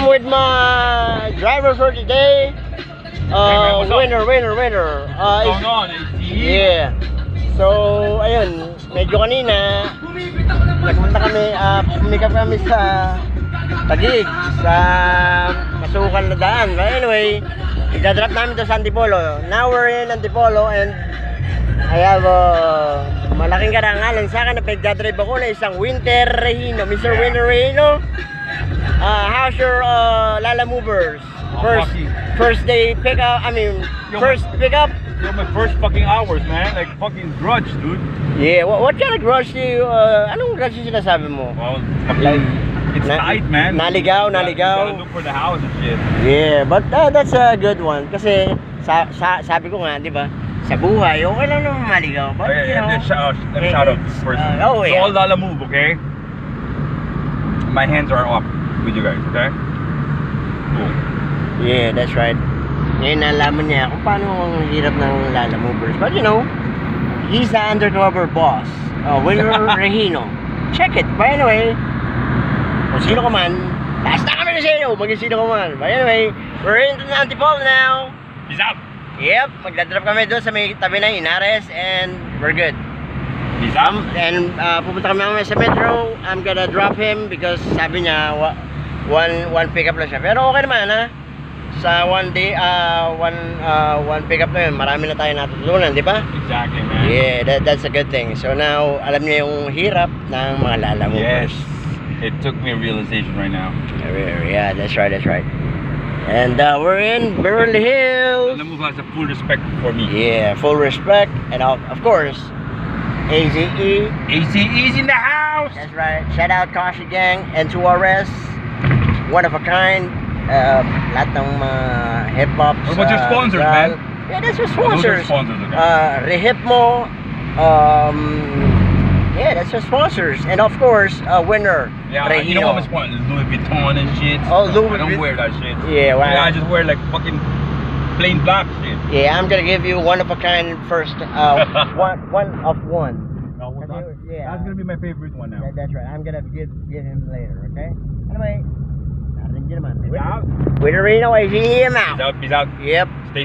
I'm with my driver for today. Winner. What's going on, AT? Yeah. So, ayun, medyo kanina, nagpunta kami, pumikap kami sa Taguig, sa masukal na daan. But anyway, i-drop namin to sa Antipolo. Now we're in Antipolo and I have malaking karangalan sa akin na pagdadrive ako na isang Winter Rehino. Mr. Winter Rehino, how's your Lala Movers? First day pickup, first pickup? Yo, my first fucking hours, man. Like fucking grudge, dude. Yeah, what kind of grudge do you, anong grudge yung sinasabi mo? Well, fucking, it's tight, man. Naligaw. You gotta look for the house and shit. Yeah, but that's a good one. Kasi, sabi ko nga, di ba? Sa buhay, okay lang naman maligaw. But, you know, Let me shout out first. Oh, yeah. So all Lala Move, okay? My hands are up with you guys, okay? Cool. Yeah, that's right. Ngayon nalaman niya kung paano ang hirap ng Lala Movers. But you know, he's the undercover boss. Winter Rehino. Check it. But anyway, kung sino ka man, basta kami na sa'yo, maging sino ka man. But anyway, we're in Antipolo now. Peace out. Yep, magdadrop kami doon sa may tabi ng Inares and we're good. Peace out. And pupunta kami mamaya sa Metro. I'm gonna drop him because sabi niya one pickup lang siya. Pero okay naman ha. Sa one day, one pickup na yun, marami na tayo natutunan, di ba? Exactly, man. Yeah, that's a good thing. So now, alam niya yung hirap ng mga Lala Movers. Yes. It took me a realization right now. Yeah, that's right. And we're in Beverly Hills. Lala Move has a full respect for me. Yeah, full respect. And of course, AZE. ACE's in the house! That's right. Shout out Kashi Gang and Suarez. One of a kind. Lahat ng mga hip-hop. What about your sponsors, man? Yeah, that's your Those are sponsors. sponsors, okay. Rehipmo. Yeah, that's your sponsors. And of course, Winner. Yeah, Rehino. you know what my sponsor? Louis Vuitton and shit. Oh, Louis I don't Vuitton. wear that shit. Yeah, wow. I just wear like fucking plain black shit. Yeah, I'm gonna give you one of a kind first. one of one. No, what's that? Yeah. That's gonna be my favorite one now. That's right. I'm gonna give him later. Okay. Anyway, narinig niyo naman. Peace out. Winner Rehino, I see him out. Peace out. Yep. Stay safe.